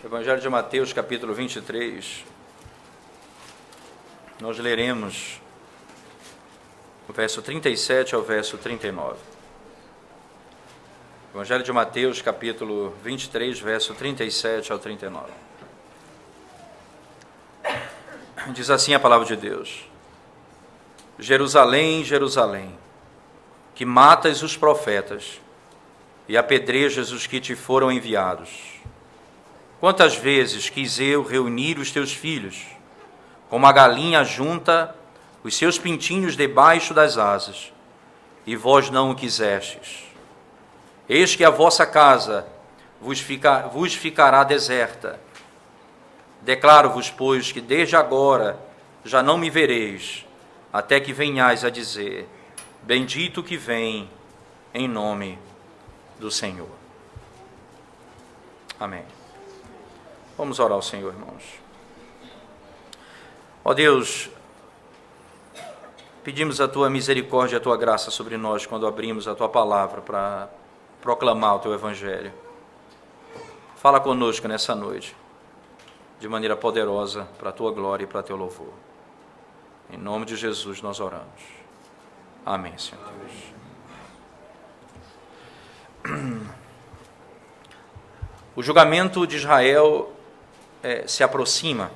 Evangelho de Mateus, capítulo 23, nós leremos o verso 37 ao verso 39. Evangelho de Mateus, capítulo 23, verso 37 ao 39. Diz assim a palavra de Deus: Jerusalém, Jerusalém, que matas os profetas e apedrejas os que te foram enviados. Quantas vezes quis eu reunir os teus filhos, como a galinha junta os seus pintinhos debaixo das asas, e vós não o quisestes. Eis que a vossa casa vos ficará deserta. Declaro-vos, pois, que desde agora já não me vereis, até que venhais a dizer: bendito que vem em nome do Senhor. Amém. Vamos orar ao Senhor, irmãos. Ó Deus, pedimos a Tua misericórdia e a Tua graça sobre nós quando abrimos a Tua palavra para proclamar o Teu Evangelho. Fala conosco nessa noite, de maneira poderosa, para a Tua glória e para Teu louvor. Em nome de Jesus nós oramos. Amém, Senhor Deus. O julgamento de Israel se aproxima.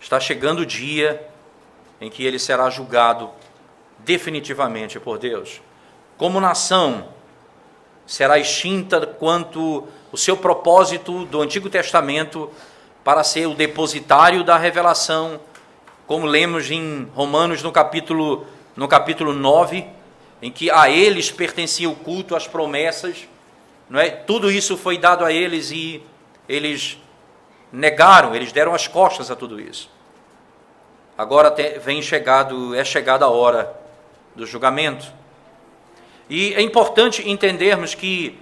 Está chegando o dia em que ele será julgado definitivamente por Deus. Como nação, será extinta quanto o seu propósito do Antigo Testamento para ser o depositário da revelação, como lemos em Romanos no capítulo 9, em que a eles pertencia o culto, as promessas, não é? Tudo isso foi dado a eles e eles negaram, eles deram as costas a tudo isso. Agora é chegada a hora do julgamento. E é importante entendermos que,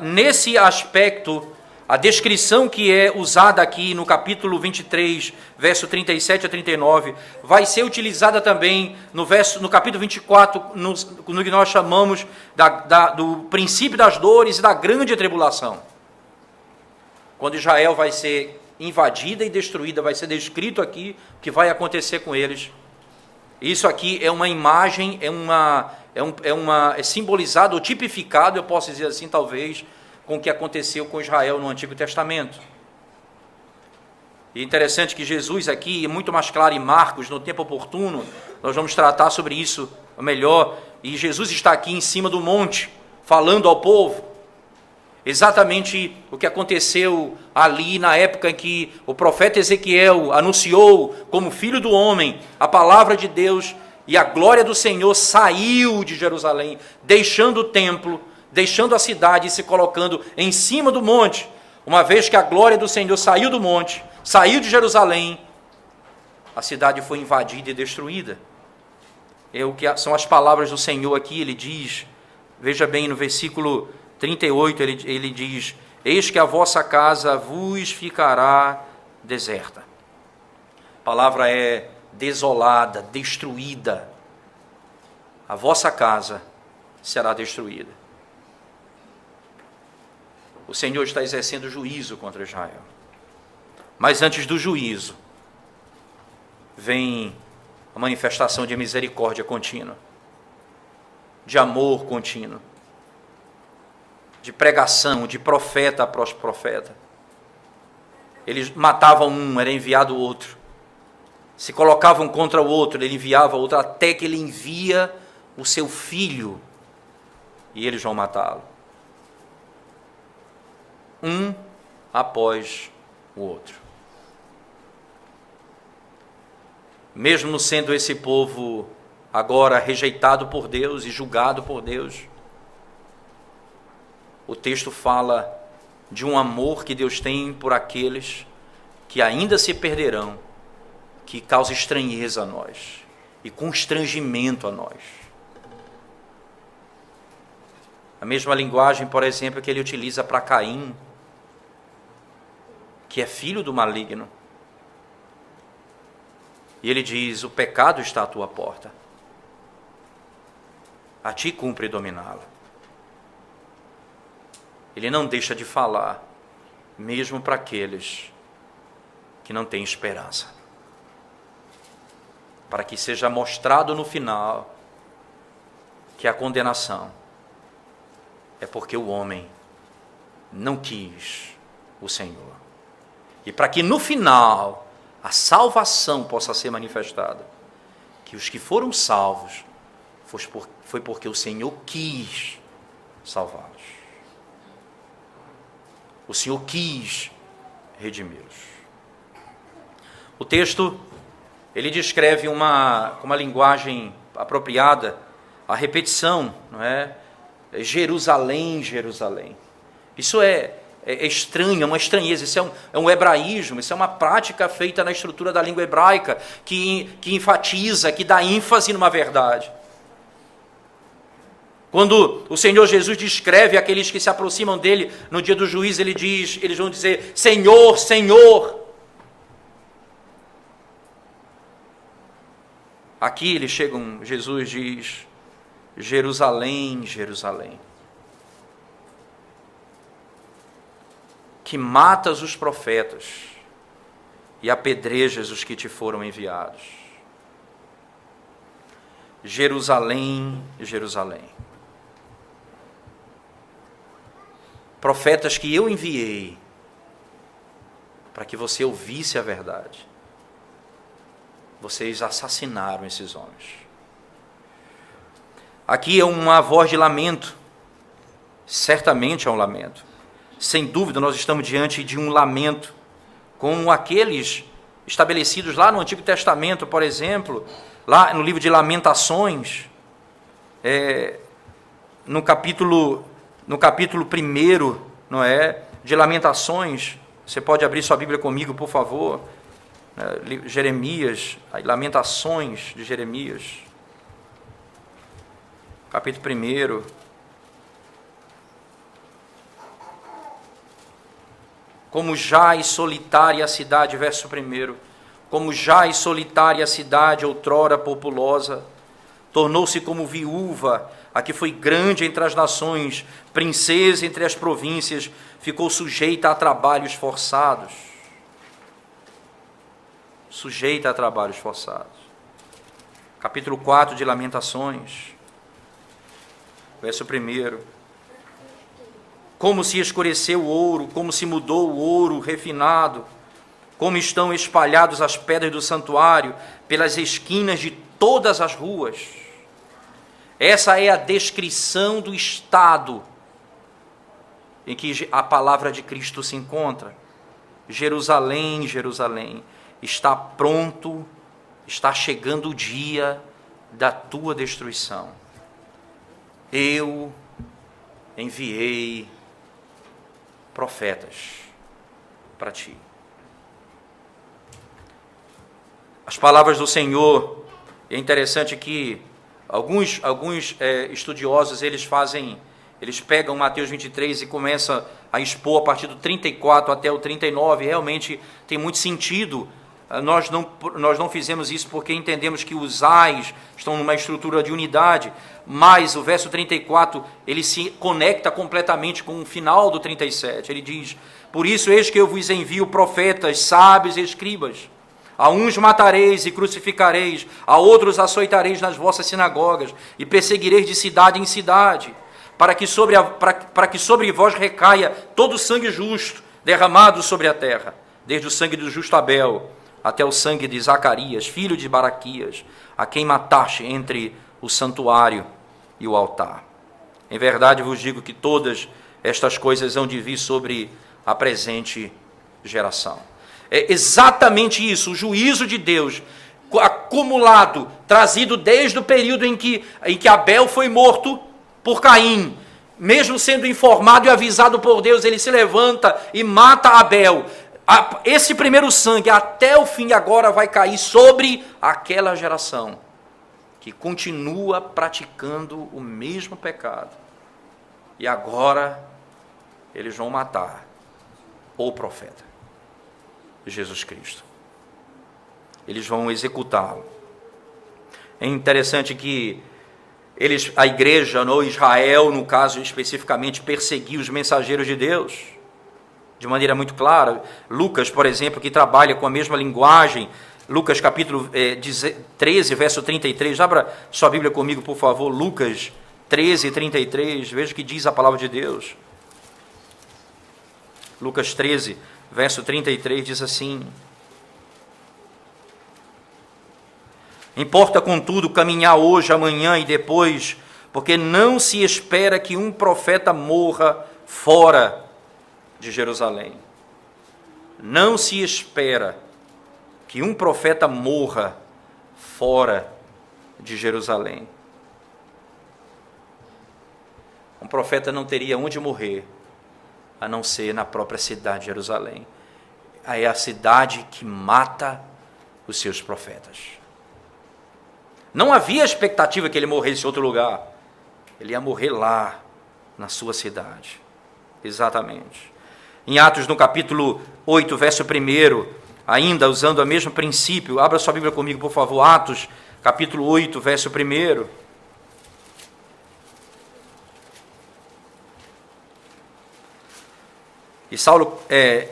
nesse aspecto, a descrição que é usada aqui no capítulo 23, verso 37 a 39, vai ser utilizada também no capítulo 24, no que nós chamamos do princípio das dores e da grande tribulação. Quando Israel vai ser invadida e destruída, vai ser descrito aqui o que vai acontecer com eles. Isso aqui é uma imagem, é simbolizado ou tipificado, eu posso dizer assim, talvez, com o que aconteceu com Israel no Antigo Testamento. E é interessante que Jesus aqui, é muito mais claro em Marcos, no tempo oportuno, nós vamos tratar sobre isso melhor, e Jesus está aqui em cima do monte, falando ao povo, exatamente o que aconteceu ali na época em que o profeta Ezequiel anunciou como filho do homem a palavra de Deus, e a glória do Senhor saiu de Jerusalém, deixando o templo, deixando a cidade e se colocando em cima do monte. Uma vez que a glória do Senhor saiu do monte, saiu de Jerusalém, a cidade foi invadida e destruída. É o que são as palavras do Senhor aqui. Ele diz, veja bem, no versículo 38, ele diz: eis que a vossa casa vos ficará deserta. A palavra é desolada, destruída. A vossa casa será destruída. O Senhor está exercendo juízo contra Israel. Mas antes do juízo, vem a manifestação de misericórdia contínua, de amor contínuo, de pregação, de profeta após profeta. Eles matavam um, era enviado outro. Se colocavam contra o outro, ele enviava outro, até que ele envia o seu filho e eles vão matá-lo. Um após o outro. Mesmo sendo esse povo agora rejeitado por Deus e julgado por Deus, o texto fala de um amor que Deus tem por aqueles que ainda se perderão, que causa estranheza a nós e constrangimento a nós. A mesma linguagem, por exemplo, que ele utiliza para Caim, que é filho do maligno. E ele diz: o pecado está à tua porta, a ti cumpre dominá-lo. Ele não deixa de falar mesmo para aqueles que não têm esperança. Para que seja mostrado no final que a condenação é porque o homem não quis o Senhor. E para que no final a salvação possa ser manifestada, que os que foram salvos foi porque o Senhor quis salvá-los. O Senhor quis redimi-los. O texto, ele descreve com uma linguagem apropriada a repetição, não é? Jerusalém, Jerusalém. Isso é estranho, é uma estranheza, isso é um hebraísmo, isso é uma prática feita na estrutura da língua hebraica, que enfatiza, que dá ênfase numa verdade. Quando o Senhor Jesus descreve aqueles que se aproximam dele no dia do juízo, eles vão dizer, Senhor, Senhor. Aqui eles chegam, Jesus diz, Jerusalém, Jerusalém, que matas os profetas e apedrejas os que te foram enviados. Jerusalém, Jerusalém. Profetas que eu enviei para que você ouvisse a verdade. Vocês assassinaram esses homens. Aqui é uma voz de lamento. Certamente é um lamento. Sem dúvida, nós estamos diante de um lamento, como aqueles estabelecidos lá no Antigo Testamento, por exemplo, lá no livro de Lamentações, no capítulo 1, não é, de Lamentações. Você pode abrir sua Bíblia comigo, por favor. Jeremias, Lamentações de Jeremias, capítulo 1. Como jaz solitária a cidade, verso 1. Como jaz solitária a cidade, outrora populosa, tornou-se como viúva, a que foi grande entre as nações, princesa entre as províncias, ficou sujeita a trabalhos forçados. Sujeita a trabalhos forçados. Capítulo 4 de Lamentações, verso 1. Como se escureceu o ouro, como se mudou o ouro refinado, como estão espalhados as pedras do santuário pelas esquinas de todas as ruas. Essa é a descrição do estado em que a palavra de Cristo se encontra. Jerusalém, Jerusalém, está pronto, está chegando o dia da tua destruição. Eu enviei profetas para ti. As palavras do Senhor, é interessante que alguns estudiosos, eles pegam Mateus 23 e começam a expor a partir do 34 até o 39, realmente tem muito sentido. Nós não fizemos isso porque entendemos que os ais estão numa estrutura de unidade, mas o verso 34, ele se conecta completamente com o final do 37. Ele diz, por isso eis que eu vos envio profetas, sábios e escribas. A uns matareis e crucificareis, a outros açoitareis nas vossas sinagogas, e perseguireis de cidade em cidade, para que sobre vós recaia todo o sangue justo derramado sobre a terra, desde o sangue do justo Abel até o sangue de Zacarias, filho de Baraquias, a quem mataste entre o santuário e o altar. Em verdade vos digo que todas estas coisas hão de vir sobre a presente geração. É exatamente isso, o juízo de Deus acumulado, trazido desde o período em que Abel foi morto por Caim. Mesmo sendo informado e avisado por Deus, ele se levanta e mata Abel. Esse primeiro sangue, até o fim agora, vai cair sobre aquela geração que continua praticando o mesmo pecado. E agora eles vão matar o profeta, Jesus Cristo. Eles vão executá-lo. É interessante que a igreja, ou Israel, no caso especificamente, perseguiu os mensageiros de Deus. de maneira muito clara. Lucas, por exemplo, que trabalha com a mesma linguagem, Lucas capítulo 13, verso 33, abra sua Bíblia comigo, por favor, Lucas 13, 33, veja o que diz a palavra de Deus. Lucas 13, verso 33, diz assim: importa, contudo, caminhar hoje, amanhã e depois, porque não se espera que um profeta morra fora de Jerusalém. Não se espera que um profeta morra fora de Jerusalém. Um profeta não teria onde morrer, a não ser na própria cidade de Jerusalém. É a cidade que mata os seus profetas. Não havia expectativa que ele morresse em outro lugar. Ele ia morrer lá, na sua cidade. Exatamente. Em Atos, no capítulo 8, verso 1, ainda usando o mesmo princípio, abra sua Bíblia comigo, por favor, Atos, capítulo 8, verso 1. E Saulo,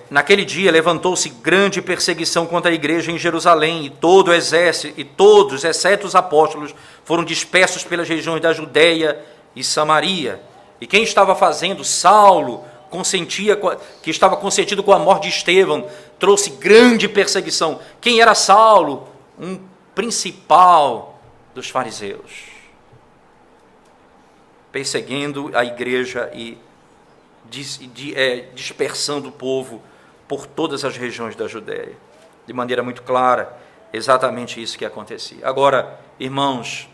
naquele dia, levantou-se grande perseguição contra a igreja em Jerusalém, e todo o exército, e todos, exceto os apóstolos, foram dispersos pelas regiões da Judéia e Samaria. E quem estava fazendo? Saulo, que estava consentido com a morte de Estevão, trouxe grande perseguição. Quem era Saulo? Um principal dos fariseus, perseguindo a igreja e dispersando o povo por todas as regiões da Judéia. De maneira muito clara, exatamente isso que acontecia. Agora, irmãos,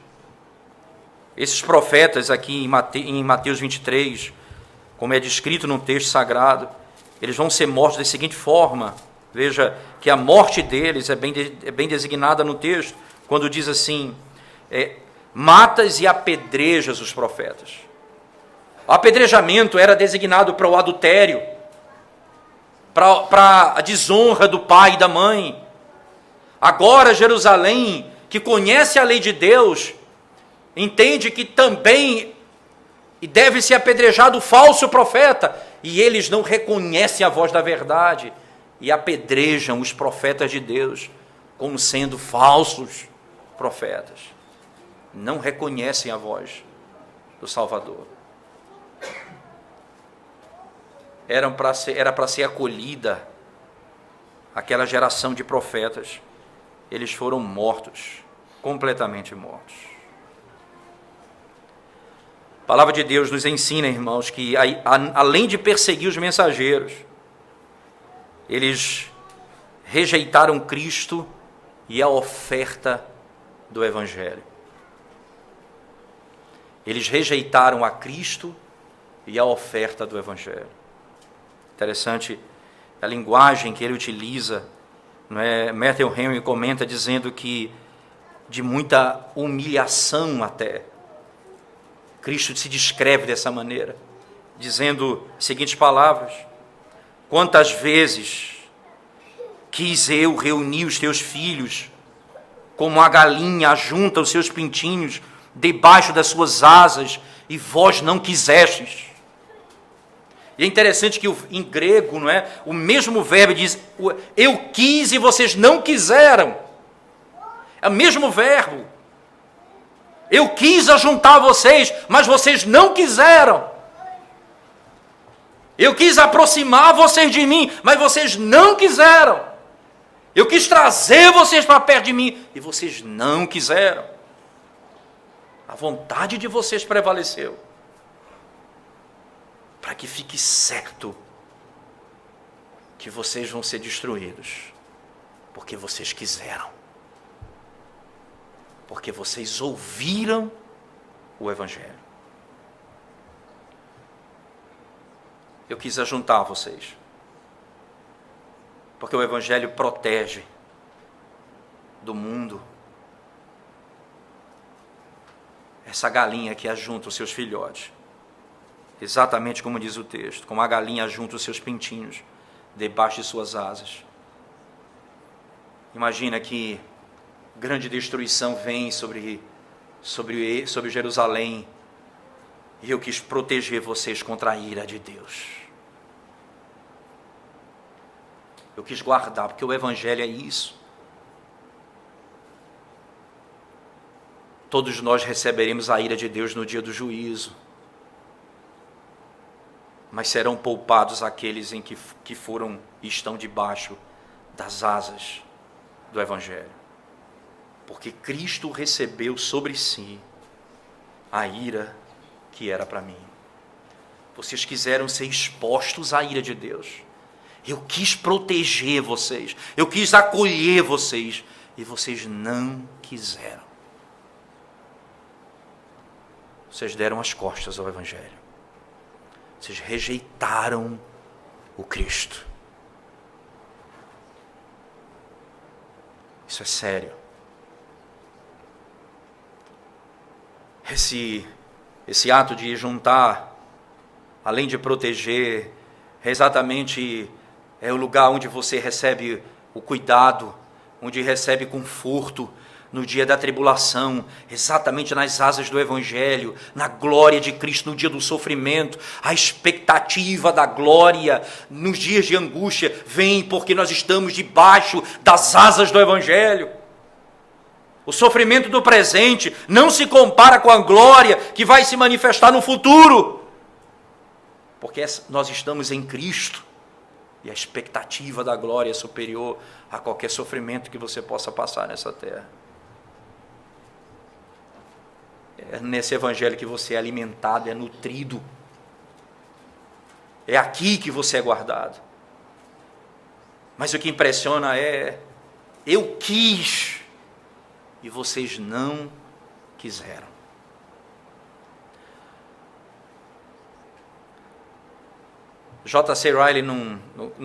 esses profetas aqui em Mateus 23, como é descrito no texto sagrado, eles vão ser mortos da seguinte forma. Veja que a morte deles é bem designada no texto, quando diz assim: matas e apedrejas os profetas. O apedrejamento era designado para o adultério, para a desonra do pai e da mãe. Agora Jerusalém, que conhece a lei de Deus, entende que também deve ser apedrejado o falso profeta, e eles não reconhecem a voz da verdade e apedrejam os profetas de Deus como sendo falsos profetas. Não reconhecem a voz do Salvador. Era para ser acolhida aquela geração de profetas. Eles foram mortos, completamente mortos. A palavra de Deus nos ensina, irmãos, que além de perseguir os mensageiros, eles rejeitaram Cristo e a oferta do Evangelho. Eles rejeitaram a Cristo e a oferta do Evangelho. Interessante a linguagem que ele utiliza, não é? Matthew Henry comenta dizendo que de muita humilhação até. Cristo se descreve dessa maneira, dizendo as seguintes palavras: quantas vezes quis eu reunir os teus filhos, como a galinha ajunta os seus pintinhos debaixo das suas asas, e vós não quisestes. E é interessante que em grego, não é? O mesmo verbo diz: eu quis e vocês não quiseram. É o mesmo verbo. Eu quis ajuntar vocês, mas vocês não quiseram. Eu quis aproximar vocês de mim, mas vocês não quiseram. Eu quis trazer vocês para perto de mim, e vocês não quiseram. A vontade de vocês prevaleceu. Para que fique certo que vocês vão ser destruídos, porque vocês quiseram, porque vocês ouviram o Evangelho. Eu quis ajuntar vocês, porque o Evangelho protege do mundo essa galinha que ajunta os seus filhotes. Exatamente como diz o texto, como a galinha junta os seus pintinhos debaixo de suas asas. Imagina que grande destruição vem sobre Jerusalém, e eu quis proteger vocês contra a ira de Deus. Eu quis guardar, porque o Evangelho é isso. Todos nós receberemos a ira de Deus no dia do juízo, mas serão poupados aqueles em que foram e estão debaixo das asas do Evangelho, porque Cristo recebeu sobre si a ira que era para mim. Vocês quiseram ser expostos à ira de Deus. Eu quis proteger vocês, eu quis acolher vocês, e vocês não quiseram. Vocês deram as costas ao Evangelho. Vocês rejeitaram o Cristo. Isso é sério. Esse ato de juntar, além de proteger, exatamente é o lugar onde você recebe o cuidado, onde recebe conforto no dia da tribulação, exatamente nas asas do Evangelho, na glória de Cristo, no dia do sofrimento, a expectativa da glória, nos dias de angústia, vem porque nós estamos debaixo das asas do Evangelho. O sofrimento do presente não se compara com a glória que vai se manifestar no futuro, porque nós estamos em Cristo, e a expectativa da glória é superior a qualquer sofrimento que você possa passar nessa terra. É nesse Evangelho que você é alimentado, é nutrido. É aqui que você é guardado. Mas o que impressiona é, eu quis, e vocês não quiseram. J.C. Riley, num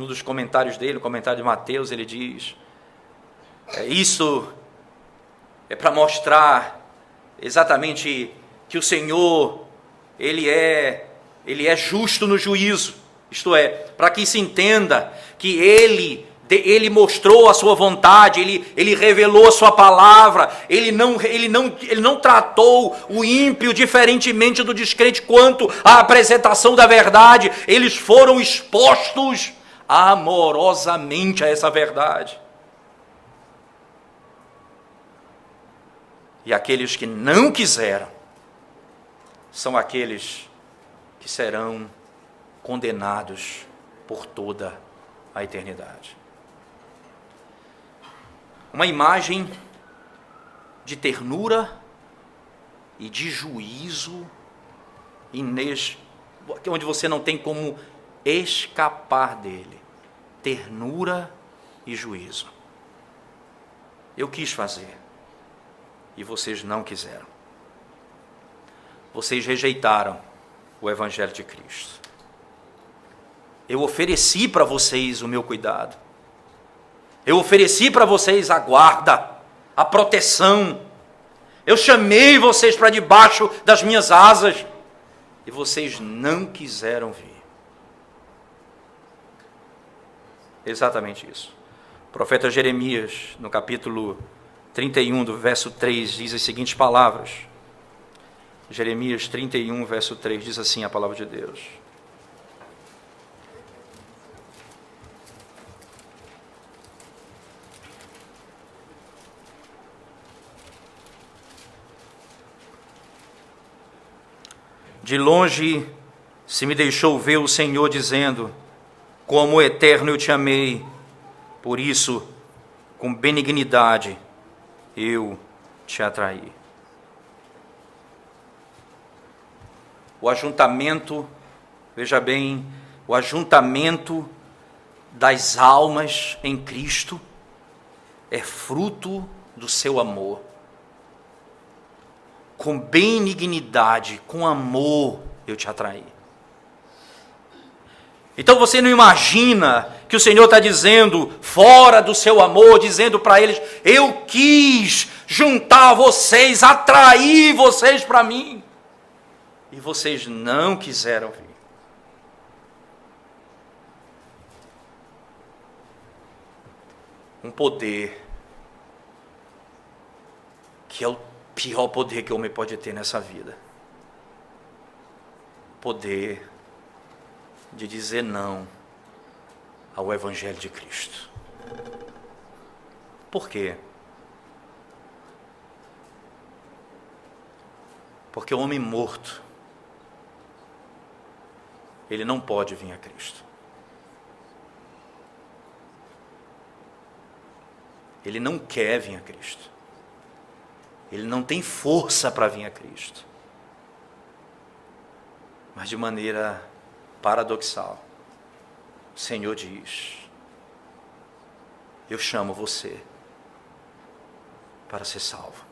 dos comentários dele, no comentário de Mateus, ele diz, isso é para mostrar exatamente que o Senhor, Ele é justo no juízo, isto é, para que se entenda que Ele mostrou a sua vontade, Ele revelou a sua palavra, Ele não tratou o ímpio diferentemente do descrente quanto à apresentação da verdade, eles foram expostos amorosamente a essa verdade. E aqueles que não quiseram são aqueles que serão condenados por toda a eternidade. Uma imagem de ternura e de juízo, onde você não tem como escapar dele. Ternura e juízo. Eu quis fazer. E vocês não quiseram. Vocês rejeitaram o Evangelho de Cristo. Eu ofereci para vocês o meu cuidado. Eu ofereci para vocês a guarda, a proteção. Eu chamei vocês para debaixo das minhas asas. E vocês não quiseram vir. Exatamente isso. O profeta Jeremias, no capítulo 31, do verso 3, diz as seguintes palavras. Jeremias 31, verso 3, diz assim a palavra de Deus. De longe se me deixou ver o Senhor dizendo, como eterno eu te amei, por isso, com benignidade, eu te atraí. O ajuntamento, veja bem, o ajuntamento das almas em Cristo é fruto do seu amor. Com benignidade, com amor, eu te atraí. Então você não imagina que o Senhor está dizendo, fora do seu amor, dizendo para eles, eu quis juntar vocês, atrair vocês para mim. E vocês não quiseram vir. Um poder que é o pior poder que o homem pode ter nessa vida. Poder de dizer não ao Evangelho de Cristo. Por quê? Porque o homem morto, ele não pode vir a Cristo. Ele não quer vir a Cristo. Ele não tem força para vir a Cristo. Mas de maneira paradoxal, o Senhor diz: eu chamo você para ser salvo.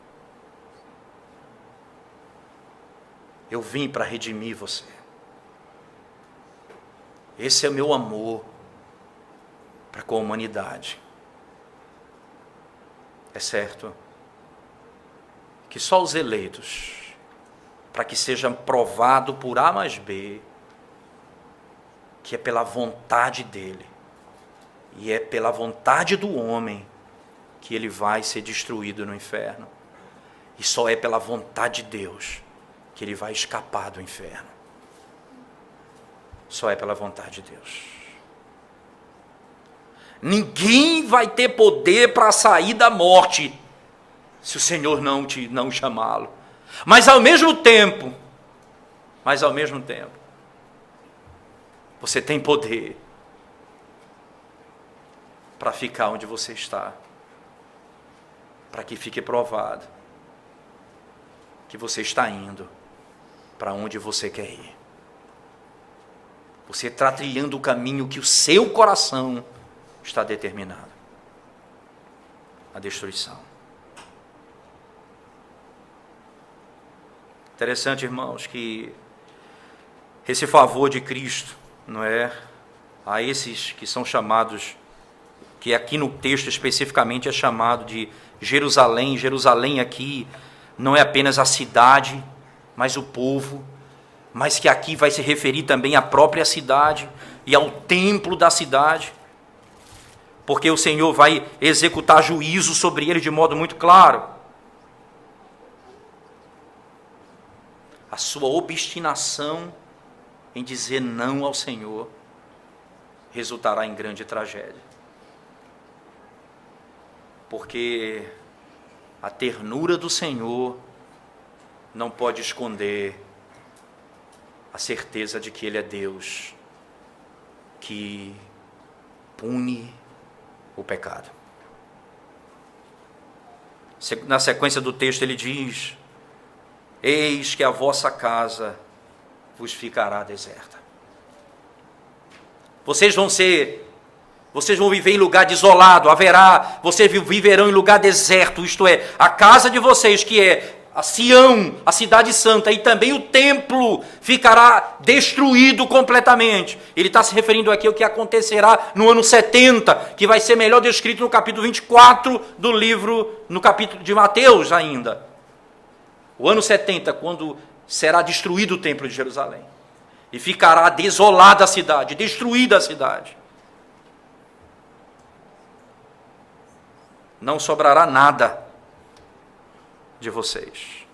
Eu vim para redimir você. Esse é o meu amor para com a humanidade. É certo que só os eleitos, para que seja provado por A mais B, que é pela vontade dele, e é pela vontade do homem, que ele vai ser destruído no inferno. E só é pela vontade de Deus que ele vai escapar do inferno. Só é pela vontade de Deus. Ninguém vai ter poder para sair da morte, se o Senhor não chamá-lo. Mas ao mesmo tempo, você tem poder para ficar onde você está, para que fique provado que você está indo para onde você quer ir. Você está trilhando o caminho que o seu coração está determinado: a destruição. Interessante, irmãos, que esse favor de Cristo, não é, a esses que são chamados, que aqui no texto especificamente é chamado de Jerusalém. Jerusalém aqui não é apenas a cidade, mas o povo, mas que aqui vai se referir também à própria cidade e ao templo da cidade, porque o Senhor vai executar juízo sobre ele de modo muito claro. A sua obstinação em dizer não ao Senhor resultará em grande tragédia. Porque a ternura do Senhor não pode esconder a certeza de que Ele é Deus que pune o pecado. Na sequência do texto ele diz: eis que a vossa casa vos ficará deserta. Vocês vão viver em lugar desolado, vocês viverão em lugar deserto, isto é, a casa de vocês, que é a Sião, a cidade santa, e também o templo ficará destruído completamente. Ele está se referindo aqui ao que acontecerá no ano 70, que vai ser melhor descrito no capítulo 24 do livro, no capítulo de Mateus ainda. O ano 70, quando será destruído o templo de Jerusalém, e ficará desolada a cidade, destruída a cidade. Não sobrará nada de vocês.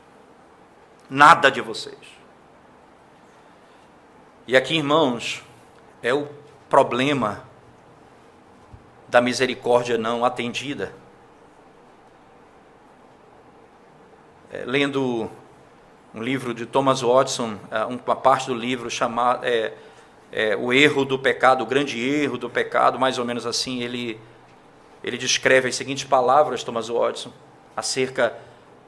Nada de vocês. E aqui, irmãos, é o problema da misericórdia não atendida. Lendo um livro de Thomas Watson, uma parte do livro chamado O Erro do Pecado, o Grande Erro do Pecado, mais ou menos assim, ele descreve as seguintes palavras, Thomas Watson, acerca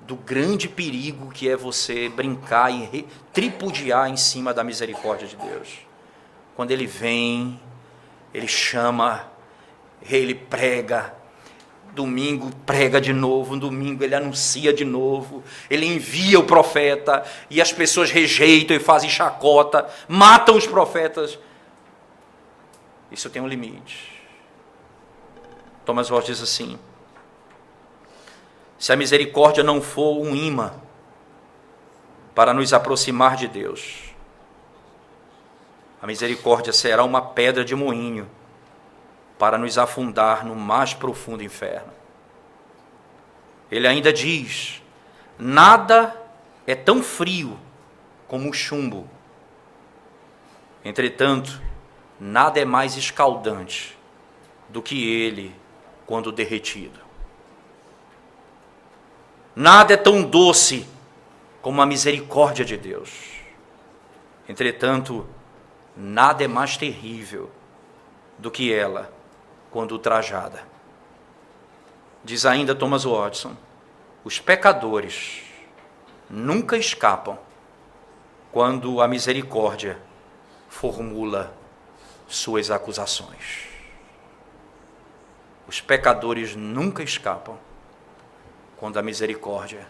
do grande perigo que é você brincar e tripudiar em cima da misericórdia de Deus. Quando Ele vem, Ele chama, Ele prega, domingo prega de novo, no domingo Ele anuncia de novo, Ele envia o profeta, e as pessoas rejeitam e fazem chacota, matam os profetas. Isso tem um limite. Thomas Watson diz assim: se a misericórdia não for um imã para nos aproximar de Deus, a misericórdia será uma pedra de moinho para nos afundar no mais profundo inferno. Ele ainda diz: nada é tão frio como o chumbo. Entretanto, nada é mais escaldante do que ele quando derretido. Nada é tão doce como a misericórdia de Deus. Entretanto, nada é mais terrível do que ela quando ultrajada. Diz ainda Thomas Watson: os pecadores nunca escapam quando a misericórdia formula suas acusações. Os pecadores nunca escapam quando a misericórdia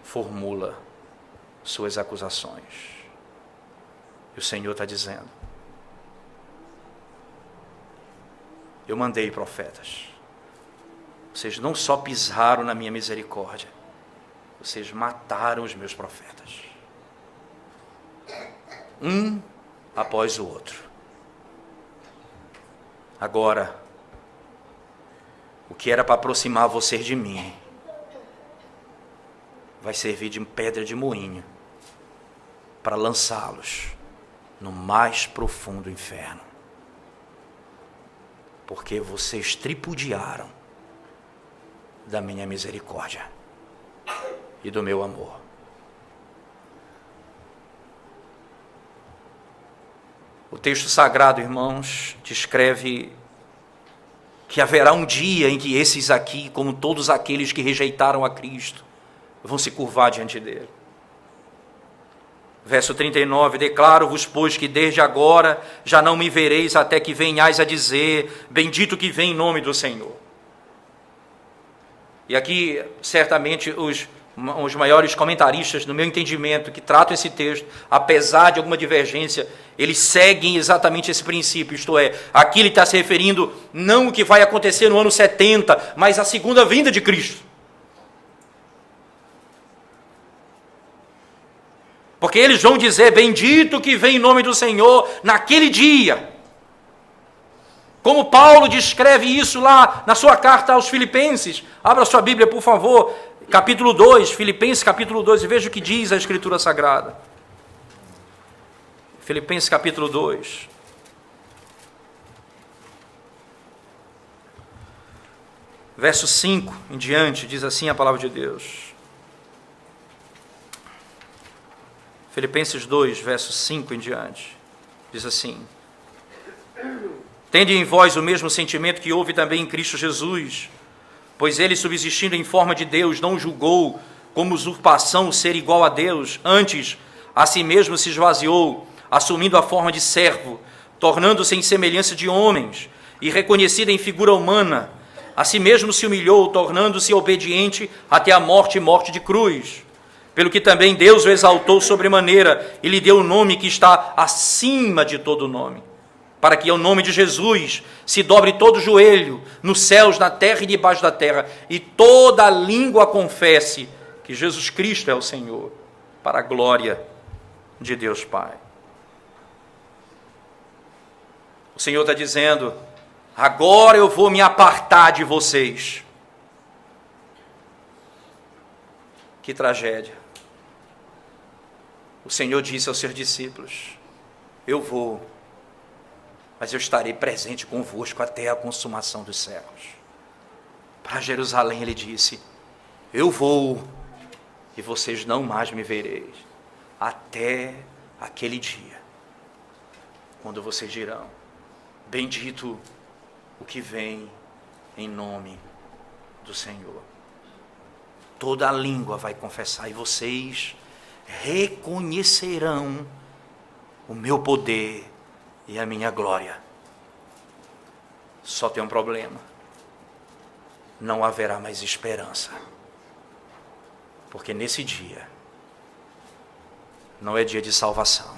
formula suas acusações. E o Senhor está dizendo: eu mandei profetas. Vocês não só pisaram na minha misericórdia, vocês mataram os meus profetas. Um após o outro. Agora, o que era para aproximar vocês de mim, vai servir de pedra de moinho para lançá-los no mais profundo inferno. Porque vocês tripudiaram da minha misericórdia e do meu amor. O texto sagrado, irmãos, descreve que haverá um dia em que esses aqui, como todos aqueles que rejeitaram a Cristo, vão se curvar diante dele. Verso 39, declaro-vos, pois, que desde agora já não me vereis até que venhais a dizer, bendito que vem em nome do Senhor. E aqui, certamente, os maiores comentaristas, no meu entendimento, que tratam esse texto, apesar de alguma divergência, eles seguem exatamente esse princípio, isto é, aqui ele está se referindo não o que vai acontecer no ano 70, mas a segunda vinda de Cristo. Porque eles vão dizer, bendito que vem em nome do Senhor naquele dia. Como Paulo descreve isso lá na sua carta aos Filipenses. Abra sua Bíblia, por favor, capítulo 2, Filipenses capítulo 2, e veja o que diz a Escritura Sagrada. Filipenses capítulo 2. Verso 5 em diante, diz assim a palavra de Deus. Filipenses 2, verso 5 em diante, diz assim: tende em vós o mesmo sentimento que houve também em Cristo Jesus, pois ele, subsistindo em forma de Deus, não julgou como usurpação o ser igual a Deus, antes a si mesmo se esvaziou, assumindo a forma de servo, tornando-se em semelhança de homens, e reconhecido em figura humana, a si mesmo se humilhou, tornando-se obediente até a morte e morte de cruz. Pelo que também Deus o exaltou sobremaneira e lhe deu o nome que está acima de todo nome, para que ao nome de Jesus se dobre todo o joelho, nos céus, na terra e debaixo da terra, e toda a língua confesse que Jesus Cristo é o Senhor, para a glória de Deus Pai. O Senhor está dizendo, agora eu vou me apartar de vocês. Que tragédia. O Senhor disse aos seus discípulos, eu vou, mas eu estarei presente convosco até a consumação dos séculos. Para Jerusalém ele disse, eu vou, e vocês não mais me vereis, até aquele dia, quando vocês dirão, bendito o que vem em nome do Senhor. Toda a língua vai confessar, e vocês reconhecerão o meu poder e a minha glória. Só tem um problema: não haverá mais esperança, porque nesse dia não é dia de salvação,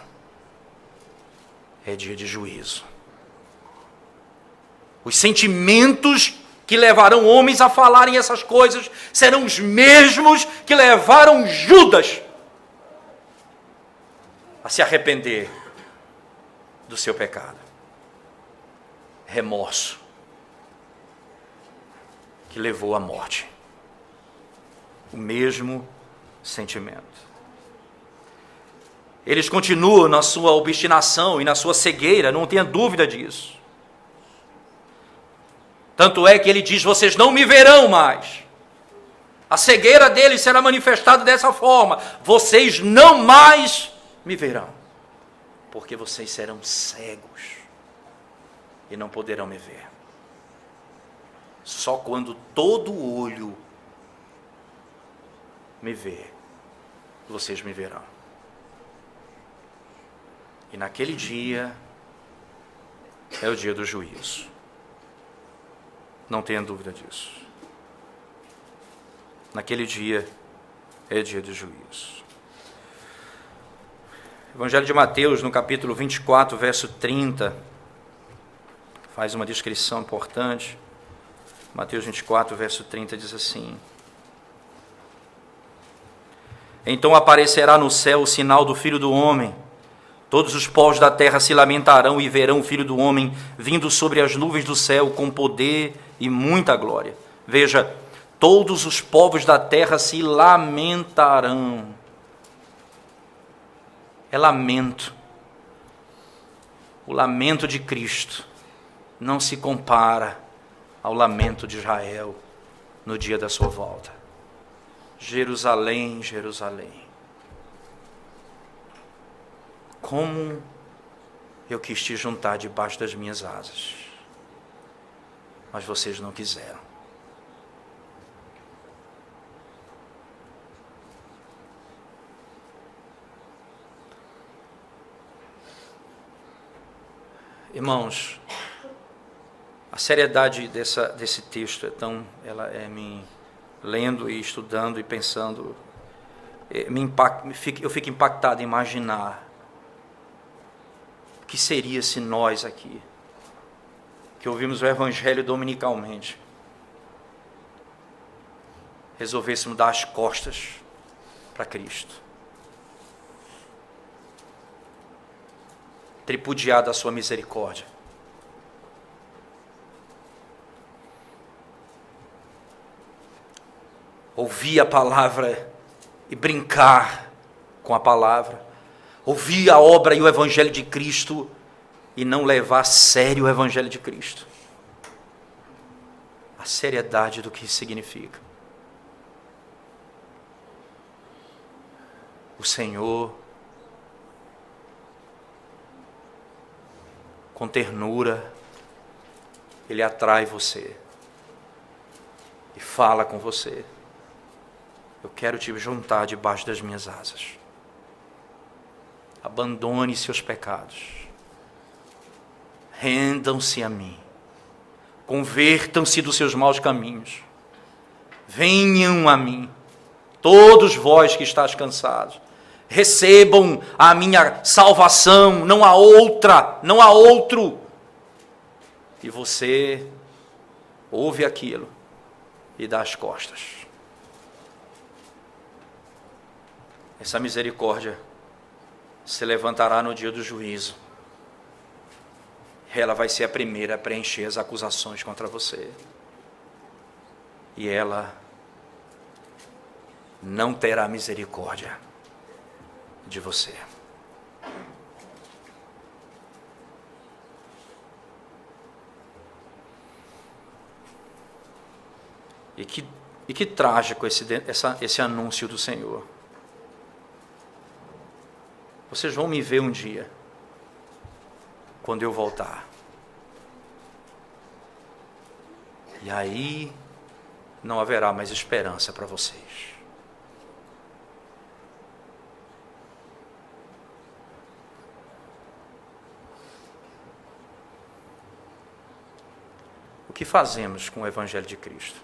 é dia de juízo. Os sentimentos que levarão homens a falarem essas coisas serão os mesmos que levaram Judas a se arrepender do seu pecado. Remorso que levou à morte. O mesmo sentimento. Eles continuam na sua obstinação e na sua cegueira, não tenha dúvida disso. Tanto é que ele diz: vocês não me verão mais. A cegueira deles será manifestada dessa forma: vocês não mais me verão, porque vocês serão cegos e não poderão me ver. Só quando todo olho me ver, vocês me verão. E naquele dia é o dia do juízo. Não tenha dúvida disso. Naquele dia é o dia do juízo. Evangelho de Mateus, no capítulo 24, verso 30, faz uma descrição importante. Mateus 24, verso 30 diz assim: então aparecerá no céu o sinal do Filho do Homem. Todos os povos da terra se lamentarão e verão o Filho do Homem vindo sobre as nuvens do céu com poder e muita glória. Veja, todos os povos da terra se lamentarão. É lamento. O lamento de Cristo não se compara ao lamento de Israel no dia da sua volta. Jerusalém, Jerusalém, como eu quis te juntar debaixo das minhas asas, mas vocês não quiseram. Irmãos, a seriedade desse texto é tão, me lendo e estudando e pensando, eu fico impactado em imaginar o que seria se nós aqui, que ouvimos o Evangelho dominicalmente, resolvêssemos dar as costas para Cristo, tripudiar da sua misericórdia. Ouvir a palavra e brincar com a palavra. Ouvir a obra e o Evangelho de Cristo e não levar a sério o Evangelho de Cristo. A seriedade do que isso significa. O Senhor, com ternura, Ele atrai você e fala com você: eu quero te juntar debaixo das minhas asas. Abandone seus pecados. Rendam-se a mim. Convertam-se dos seus maus caminhos. Venham a mim, todos vós que estáis cansados. Recebam a minha salvação, não há outra, não há outro. E você ouve aquilo e dá as costas. Essa misericórdia se levantará no dia do juízo. Ela vai ser a primeira a preencher as acusações contra você. E ela não terá misericórdia de você. E que trágico esse anúncio do Senhor. Vocês vão me ver um dia, quando eu voltar. E aí não haverá mais esperança para vocês. O que fazemos com o Evangelho de Cristo?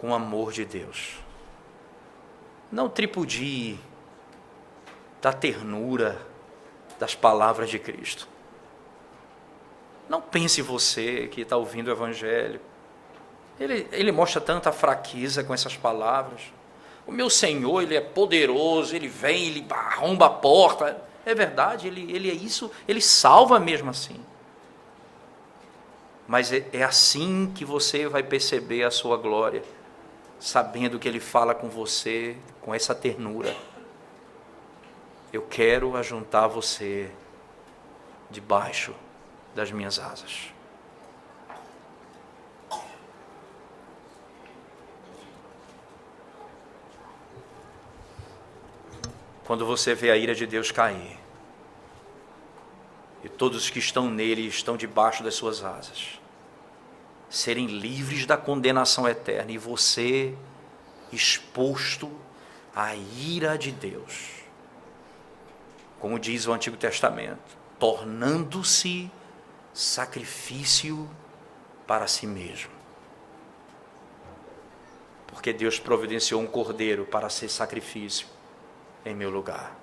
Com o amor de Deus. Não tripudie da ternura das palavras de Cristo. Não pense você que está ouvindo o Evangelho. Ele mostra tanta fraqueza com essas palavras. O meu Senhor, Ele é poderoso, Ele vem, Ele arromba a porta. É verdade, Ele é isso, Ele salva mesmo assim. Mas é assim que você vai perceber a sua glória, sabendo que Ele fala com você, com essa ternura. Eu quero ajuntar você debaixo das minhas asas. quando você vê a ira de Deus cair, e todos os que estão nele estão debaixo das suas asas, serem livres da condenação eterna, e você exposto à ira de Deus, como diz o Antigo Testamento, tornando-se sacrifício para si mesmo. Porque Deus providenciou um cordeiro para ser sacrifício em meu lugar.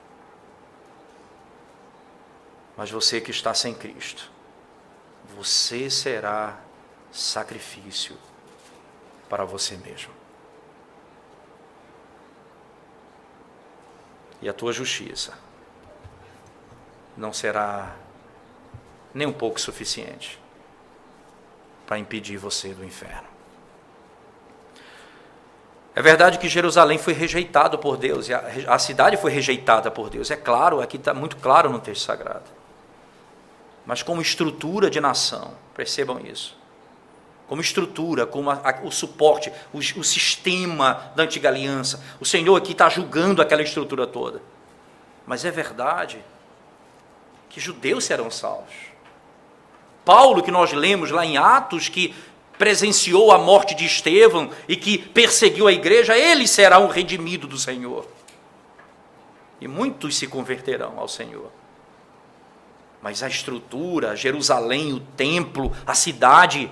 Mas você que está sem Cristo, você será sacrifício para você mesmo. E a tua justiça não será nem um pouco suficiente para impedir você do inferno. É verdade que Jerusalém foi rejeitado por Deus, e a cidade foi rejeitada por Deus. É claro, aqui está muito claro no texto sagrado. Mas como estrutura de nação, percebam isso. Como estrutura, como o suporte, o sistema da antiga aliança. O Senhor aqui está julgando aquela estrutura toda. Mas é verdade que judeus serão salvos. Paulo, que nós lemos lá em Atos, que presenciou a morte de Estevão e que perseguiu a igreja, ele será um redimido do Senhor. E muitos se converterão ao Senhor. Mas a estrutura, Jerusalém, o templo, a cidade,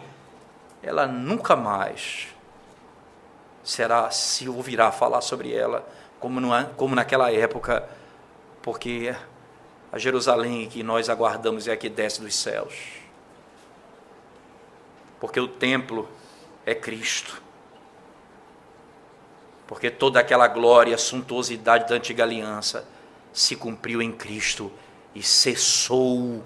ela nunca mais se ouvirá falar sobre ela como naquela época, porque a Jerusalém que nós aguardamos é a que desce dos céus. Porque o templo é Cristo. Porque toda aquela glória, suntuosidade da antiga aliança se cumpriu em Cristo e cessou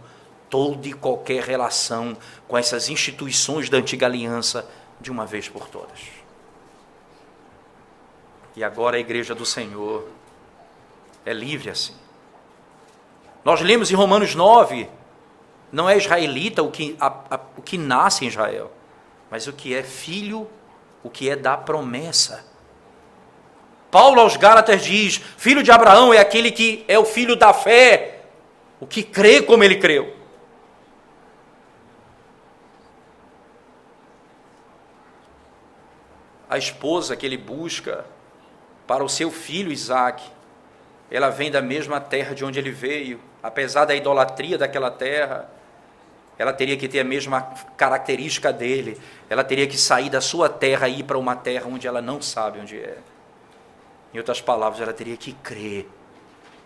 toda e qualquer relação com essas instituições da antiga aliança de uma vez por todas. E agora a igreja do Senhor é livre assim. Nós lemos em Romanos 9, não é israelita o que nasce em Israel, mas o que é filho, o que é da promessa. Paulo aos Gálatas diz, filho de Abraão é aquele que é o filho da fé, o que crê como ele creu. A esposa que ele busca para o seu filho Isaque, ela vem da mesma terra de onde ele veio. Apesar da idolatria daquela terra, ela teria que ter a mesma característica dele. Ela teria que sair da sua terra e ir para uma terra onde ela não sabe onde é. Em outras palavras, ela teria que crer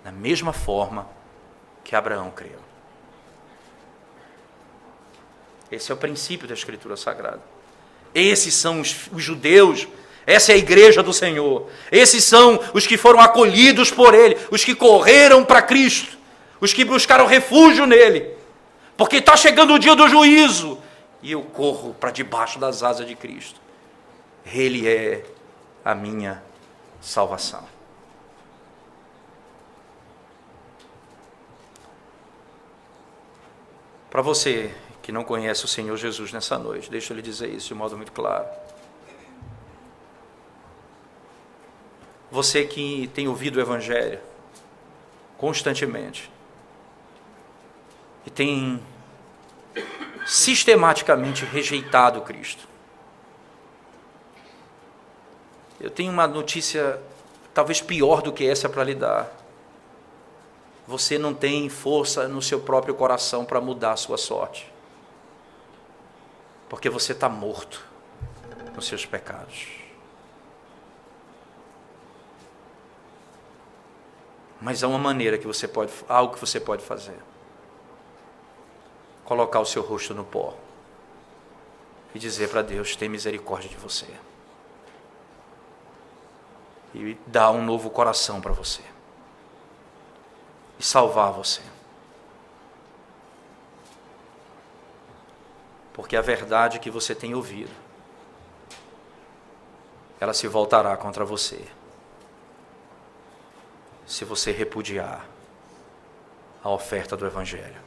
da mesma forma que Abraão creu. Esse é o princípio da Escritura Sagrada. Esses são os judeus, essa é a igreja do Senhor. Esses são os que foram acolhidos por Ele, os que correram para Cristo, os que buscaram refúgio nele. Porque está chegando o dia do juízo, e eu corro para debaixo das asas de Cristo. Ele é a minha salvação. Para você que não conhece o Senhor Jesus nessa noite, deixa eu lhe dizer isso de modo muito claro. Você que tem ouvido o Evangelho constantemente e tem sistematicamente rejeitado Cristo. Eu tenho uma notícia talvez pior do que essa para lhe dar. Você não tem força no seu próprio coração para mudar a sua sorte. Porque você está morto nos seus pecados. Mas há uma maneira que você pode, algo que você pode fazer. Colocar o seu rosto no pó e dizer para Deus, tem misericórdia de você. E dar um novo coração para você. E salvar você. Porque a verdade que você tem ouvido, ela se voltará contra você, se você repudiar a oferta do Evangelho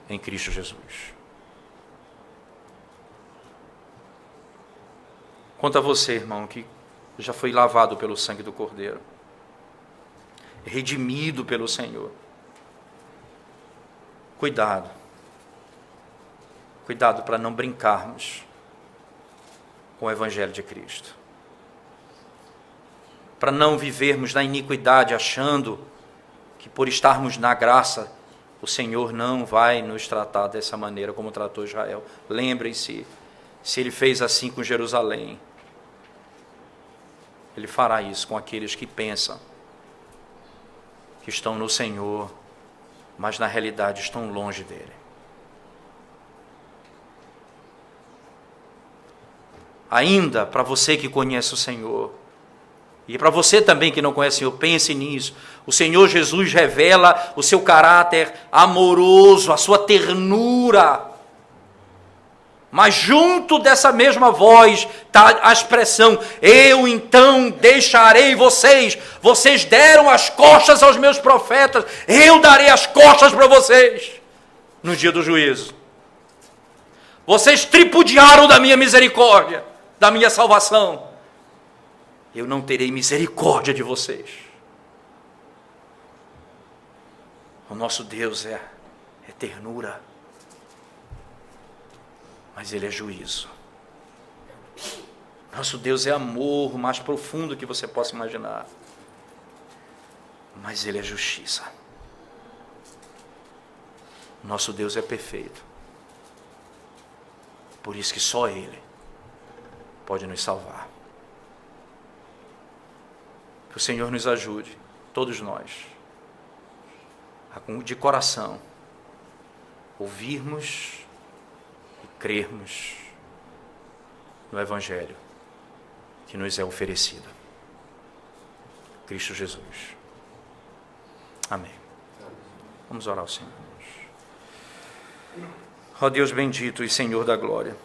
em Cristo Jesus. Quanto a você, irmão, que já foi lavado pelo sangue do Cordeiro, redimido pelo Senhor. Cuidado. Cuidado para não brincarmos com o Evangelho de Cristo. Para não vivermos na iniquidade achando que por estarmos na graça, o Senhor não vai nos tratar dessa maneira como tratou Israel. Lembrem-se, se Ele fez assim com Jerusalém, Ele fará isso com aqueles que pensam que estão no Senhor, mas na realidade estão longe dEle. Ainda para você que conhece o Senhor, e para você também que não conhece o Senhor, pense nisso. O Senhor Jesus revela o seu caráter amoroso, a sua ternura. Mas junto dessa mesma voz está a expressão: eu então deixarei vocês. Vocês deram as costas aos meus profetas, eu darei as costas para vocês no dia do juízo. Vocês tripudiaram da minha misericórdia, da minha salvação. Eu não terei misericórdia de vocês. O nosso Deus é ternura, mas Ele é juízo. Nosso Deus é amor, o mais profundo que você possa imaginar, mas Ele é justiça. Nosso Deus é perfeito, por isso que só Ele pode nos salvar. Que o Senhor nos ajude, todos nós, a de coração ouvirmos e crermos no Evangelho que nos é oferecido. Cristo Jesus. Amém. Vamos orar ao Senhor. Ó Deus bendito e Senhor da glória,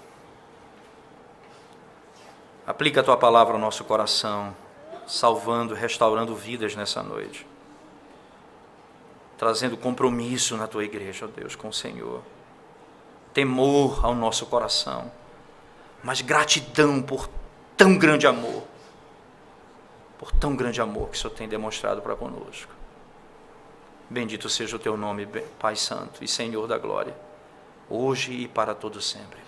aplica a Tua palavra ao nosso coração, salvando, restaurando vidas nessa noite, trazendo compromisso na Tua igreja, ó Deus, com o Senhor, temor ao nosso coração, mas gratidão por tão grande amor, que o Senhor tem demonstrado para conosco. Bendito seja o Teu nome, Pai Santo e Senhor da glória, hoje e para todo sempre.